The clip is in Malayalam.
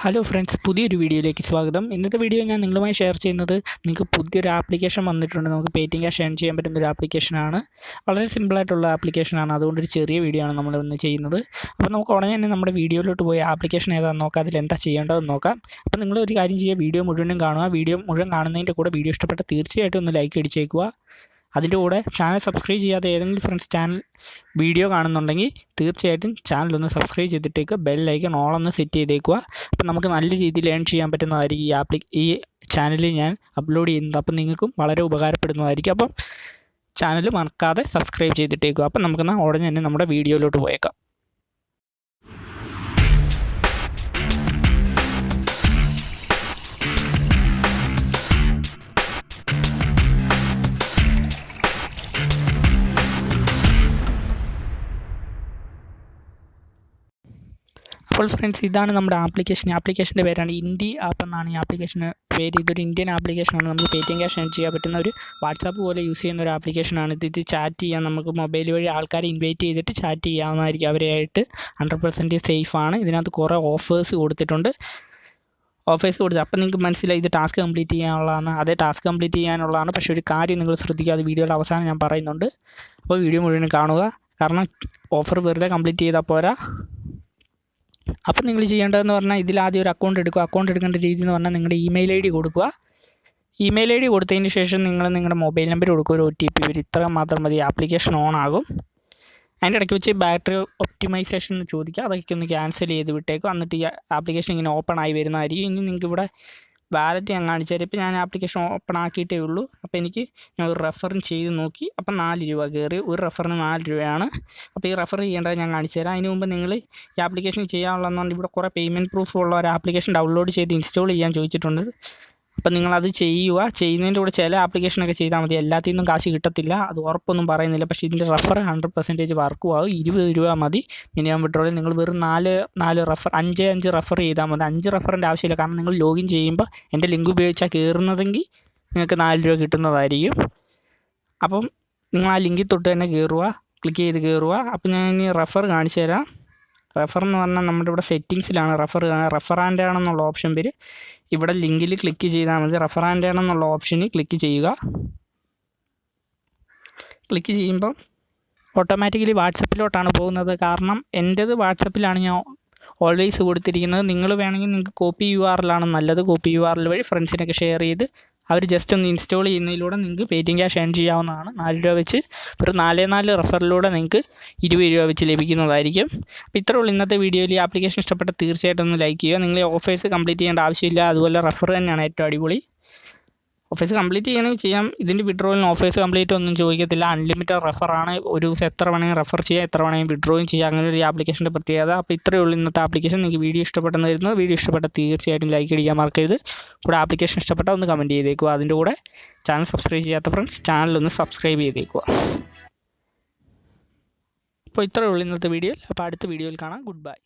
ഹലോ ഫ്രണ്ട്സ്, പുതിയൊരു വീഡിയോയിലേക്ക് സ്വാഗതം. ഇന്നത്തെ വീഡിയോ ഞാൻ നിങ്ങളുമായി ഷെയർ ചെയ്യുന്നത് നിങ്ങൾക്ക് പുതിയൊരു ആപ്ലിക്കേഷൻ വന്നിട്ടുണ്ട്. നമുക്ക് പേടിഎം ക്യാഷ് ഏൺ ചെയ്യാൻ പറ്റുന്ന ഒരു ആപ്ലിക്കേഷനാണ്. വളരെ സിമ്പിളായിട്ടുള്ള ആപ്ലിക്കേഷനാണ്. അതുകൊണ്ടൊരു ചെറിയ വീഡിയോ ആണ് നമ്മൾ ഇന്ന് ചെയ്യുന്നത്. അപ്പോൾ നമുക്ക് ഉടനെ തന്നെ നമ്മുടെ വീഡിയോയിലോട്ട് പോയി ആപ്ലിക്കേഷൻ ഏതാണെന്ന് നോക്കാം, അതിലെന്താ ചെയ്യേണ്ടതെന്ന് നോക്കാം. അപ്പോൾ നിങ്ങളൊരു കാര്യം ചെയ്യുക, വീഡിയോ മുഴുവനും കാണുക. വീഡിയോ മുഴുവൻ കാണുന്നതിൻ്റെ കൂടെ വീഡിയോ ഇഷ്ടപ്പെട്ട തീർച്ചയായിട്ടും ഒന്ന് ലൈക്ക് അടിച്ചേക്കുക. അതിൻ്റെ കൂടെ ചാനൽ സബ്സ്ക്രൈബ് ചെയ്യാതെ ഏതെങ്കിലും ഫ്രണ്ട്സ് ചാനൽ വീഡിയോ കാണുന്നുണ്ടെങ്കിൽ തീർച്ചയായിട്ടും ചാനലൊന്ന് സബ്സ്ക്രൈബ് ചെയ്തിട്ടേക്ക് ബെൽ ഐക്കൺ ഓളൊന്ന് സെറ്റ് ചെയ്തേക്കുക. അപ്പം നമുക്ക് നല്ല രീതിയിൽ ഏൺ ചെയ്യാൻ പറ്റുന്നതായിരിക്കും ഈ ചാനലിൽ ഞാൻ അപ്ലോഡ് ചെയ്യുന്നത്. അപ്പം നിങ്ങൾക്കും വളരെ ഉപകാരപ്പെടുന്നതായിരിക്കും. അപ്പം ചാനൽ മറക്കാതെ സബ്സ്ക്രൈബ് ചെയ്തിട്ടേക്കുക. അപ്പം നമുക്ക് ഉടനെ തന്നെ നമ്മുടെ വീഡിയോയിലോട്ട് പോയേക്കാം. അപ്പോൾ ഫ്രണ്ട്സ്, ഇതാണ് നമ്മുടെ ആപ്ലിക്കേഷൻ്റെ പേരാണ് ഇൻഡി ആപ്പ് എന്നാണ് ഈ ആപ്ലിക്കേഷന് പേര്. ഇതൊരു ഇന്ത്യൻ ആപ്ലിക്കേഷനാണ്. നമുക്ക് പേടിഎം ക്യാഷ് ഏൺ ചെയ്യാൻ പറ്റുന്ന ഒരു വാട്സാപ്പ് പോലെ യൂസ് ചെയ്യുന്ന ഒരു ആപ്ലിക്കേഷനാണ്. ഇത് ചാറ്റ് ചെയ്യാൻ നമുക്ക് മൊബൈൽ വഴി ആൾക്കാരെ ഇൻവൈറ്റ് ചെയ്തിട്ട് ചാറ്റ് ചെയ്യാവുന്നതായിരിക്കും. അവരായിട്ട് 100% സേഫാണ്. ഇതിനകത്ത് കുറേ ഓഫേഴ്സ് കൊടുത്തിട്ടുണ്ട്. അപ്പം നിങ്ങൾക്ക് മനസ്സിലായി ഇത് ടാസ്ക് കംപ്ലീറ്റ് ചെയ്യാനുള്ളതാണ്. അതേ ടാസ്ക് കംപ്ലീറ്റ് ചെയ്യാനുള്ളതാണ്. പക്ഷേ ഒരു കാര്യം നിങ്ങൾ ശ്രദ്ധിക്കുക, അത് വീഡിയോയുടെ അവസാനം ഞാൻ പറയുന്നുണ്ട്. അപ്പോൾ വീഡിയോ മുഴുവൻ കാണുക. കാരണം ഓഫർ വെറുതെ കംപ്ലീറ്റ് ചെയ്താൽ പോരാ. അപ്പം നിങ്ങൾ ചെയ്യേണ്ടതെന്ന് പറഞ്ഞാൽ ഇതിലാദ്യം ഒരു അക്കൗണ്ട് എടുക്കുക. അക്കൗണ്ട് എടുക്കേണ്ട രീതി എന്ന് പറഞ്ഞാൽ നിങ്ങളുടെ ഇമെയിൽ ഐ ഡി കൊടുക്കുക. ഇമെയിൽ ഐ ഡി കൊടുത്തതിന് ശേഷം നിങ്ങൾ നിങ്ങളുടെ മൊബൈൽ നമ്പർ കൊടുക്കുക, ഒരു OTP വരും. ഇത്ര മാത്രം മതി, ആപ്ലിക്കേഷൻ ഓൺ ആകും. അതിൻ്റെ ഇടയ്ക്ക് വെച്ച് ബാറ്ററി ഒപ്റ്റിമൈസേഷൻ എന്ന് ചോദിക്കുക. അതൊക്കെ ഒന്ന് ക്യാൻസൽ ചെയ്ത് വിട്ടേക്കും. എന്നിട്ട് ഈ ആപ്ലിക്കേഷൻ ഇങ്ങനെ ഓപ്പൺ ആയി വരുന്നതായിരിക്കും. ഇനി നിങ്ങൾക്ക് ഇവിടെ വാലറ്റ് ഞാൻ കാണിച്ചു തരാം. ഇപ്പോൾ ഞാൻ ആപ്ലിക്കേഷൻ ഓപ്പൺ ആക്കിയിട്ടേ ഉള്ളൂ. അപ്പോൾ ഞാൻ ഒരു റെഫറും ചെയ്ത് നോക്കി. അപ്പം 4 രൂപ കയറി. ഒരു റെഫറിന് 4 രൂപയാണ്. അപ്പോൾ ഈ റെഫർ ചെയ്യേണ്ടത് ഞാൻ കാണിച്ചു തരാം. അതിന് മുമ്പ് നിങ്ങൾ ഈ ആപ്ലിക്കേഷൻ ചെയ്യാനുള്ളതെന്നുണ്ട് ഇവിടെ കുറേ പേയ്മെൻറ്റ് പ്രൂഫ് ഉള്ള ഒരു ആപ്ലിക്കേഷൻ ഡൗൺലോഡ് ചെയ്ത് ഇൻസ്റ്റാൾ ചെയ്യാൻ ചോദിച്ചിട്ടുണ്ട്. അപ്പം നിങ്ങളത് ചെയ്യുക. ചെയ്യുന്നതിൻ്റെ കൂടെ ചില ആപ്ലിക്കേഷനൊക്കെ ചെയ്താൽ മതി. എല്ലാത്തിൽ നിന്നും കാശ് കിട്ടത്തില്ല, അത് ഉറപ്പൊന്നും പറയുന്നില്ല. പക്ഷേ ഇതിൻ്റെ റെഫർ 100% വർക്കും ആകും. 20 രൂപ മതി മിനിമം വിഡ്രോയിൽ. നിങ്ങൾ വെറും 5 റെഫർ ചെയ്താൽ മതി. 5 റെഫറിൻ്റെ ആവശ്യമില്ല. കാരണം നിങ്ങൾ ലോഗിൻ ചെയ്യുമ്പോൾ എൻ്റെ ലിങ്ക് ഉപയോഗിച്ചാൽ കയറുന്നതെങ്കിൽ നിങ്ങൾക്ക് 4 രൂപ കിട്ടുന്നതായിരിക്കും. അപ്പം നിങ്ങൾ ആ ലിങ്കിൽ തൊട്ട് തന്നെ ക്ലിക്ക് ചെയ്ത് കയറുക. അപ്പം ഞാൻ ഇനി റെഫർ കാണിച്ചു തരാം. റെഫർ എന്ന് പറഞ്ഞാൽ നമ്മുടെ ഇവിടെ സെറ്റിങ്സിലാണ് റെഫർ ആൻഡ് ആണെന്നുള്ള ഓപ്ഷൻ പേര്. ഇവിടെ ലിങ്കിൽ ക്ലിക്ക് ചെയ്താൽ മതി. റെഫർ ആൻഡ് ആണെന്നുള്ള ഓപ്ഷനിൽ ക്ലിക്ക് ചെയ്യുക. ക്ലിക്ക് ചെയ്യുമ്പോൾ ഓട്ടോമാറ്റിക്കലി വാട്സപ്പിലോട്ടാണ് പോകുന്നത്. കാരണം എൻ്റേത് വാട്സപ്പിലാണ് ഞാൻ ഓൾവേസ് കൊടുത്തിരിക്കുന്നത്. നിങ്ങൾ വേണമെങ്കിൽ നിങ്ങൾക്ക് കോപ്പി URL ആണ് നല്ലത്. കോപ്പി URL വഴി ഫ്രണ്ട്സിനൊക്കെ ഷെയർ ചെയ്ത് അവർ ജസ്റ്റ് ഒന്ന് ഇൻസ്റ്റാൾ ചെയ്യുന്നതിലൂടെ നിങ്ങൾക്ക് പേടിഎം ക്യാഷ് ഏൺ ചെയ്യാവുന്നതാണ്. 4 രൂപ വെച്ച് ഒരു 4 റെഫറിലൂടെ നിങ്ങൾക്ക് 20 രൂപ വെച്ച് ലഭിക്കുന്നതായിരിക്കും. അപ്പോൾ ഇത്രേ ഉള്ളൂ ഇന്നത്തെ വീഡിയോയിൽ. ഈ ആപ്ലിക്കേഷൻ ഇഷ്ടപ്പെട്ട തീർച്ചയായിട്ടും ഒന്ന് ലൈക്ക് ചെയ്യുക. നിങ്ങൾ ഓഫേഴ്സ് കംപ്ലീറ്റ് ചെയ്യേണ്ട ആവശ്യമില്ല. അതുപോലെ റെഫർ തന്നെയാണ് ഏറ്റവും അടിപൊളി. ഓഫേഴ്സ് കംപ്ലീറ്റ് ചെയ്യണമെങ്കിൽ ചെയ്യാം. ഇതിൻ്റെ വിഡ്രോയിന് ഓഫേഴ്സ് കംപ്ലീറ്റ് ഒന്നും ചോദിക്കത്തില്ല. അൺലിമിറ്റഡ് റെഫറാണ്. ഒരു ദിവസം എത്ര വേണമെങ്കിൽ റെഫർ ചെയ്യാം, എത്ര വേണമെങ്കിൽ വിഡ്രോയും ചെയ്യാം. അങ്ങനെ ഒരു ആപ്ലിക്കേഷൻ്റെ പ്രത്യേകത. അപ്പോൾ ഇത്രയേ ഉള്ളൂ ഇന്നത്തെ ആപ്ലിക്കേഷൻ. നിങ്ങൾക്ക് വീഡിയോ ഇഷ്ടപ്പെട്ടെന്ന് വരുന്നത്. വീഡിയോ ഇഷ്ടപ്പെട്ട തീർച്ചയായിട്ടും ലൈക്ക് അടിക്കാൻ മറക്കരുത്. കൂടെ ആപ്ലിക്കേഷൻ ഇഷ്ടപ്പെട്ടാൽ ഒന്ന് കമൻറ്റ് ചെയ്തേക്കുക. അതിൻ്റെ കൂടെ ചാനൽ സബ്സ്ക്രൈബ് ചെയ്യാത്ത ഫ്രണ്ട്സ് ചാനലൊന്ന് സബ്സ്ക്രൈബ് ചെയ്തേക്കുക. അപ്പോൾ ഇത്രയേ ഉള്ളൂ ഇന്നത്തെ വീഡിയോയിൽ. അപ്പോൾ അടുത്ത വീഡിയോയിൽ കാണാം. Good bye.